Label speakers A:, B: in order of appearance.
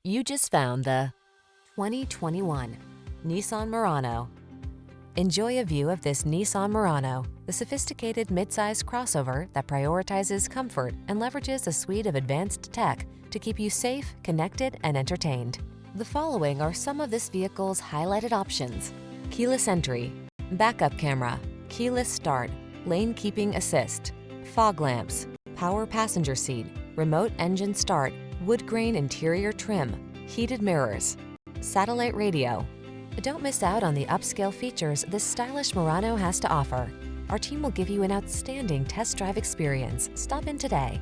A: You just found the 2021 Nissan Murano. Enjoy a view of this Nissan Murano, the sophisticated midsize crossover that prioritizes comfort and leverages a suite of advanced tech to keep you safe, connected, and entertained. The following are some of this vehicle's highlighted options: keyless entry, backup camera, keyless start, lane keeping assist, fog lamps, power passenger seat, remote engine start, woodgrain interior trim, heated mirrors, satellite radio. Don't miss out on the upscale features this stylish Murano has to offer. Our team will give you an outstanding test drive experience. Stop in today.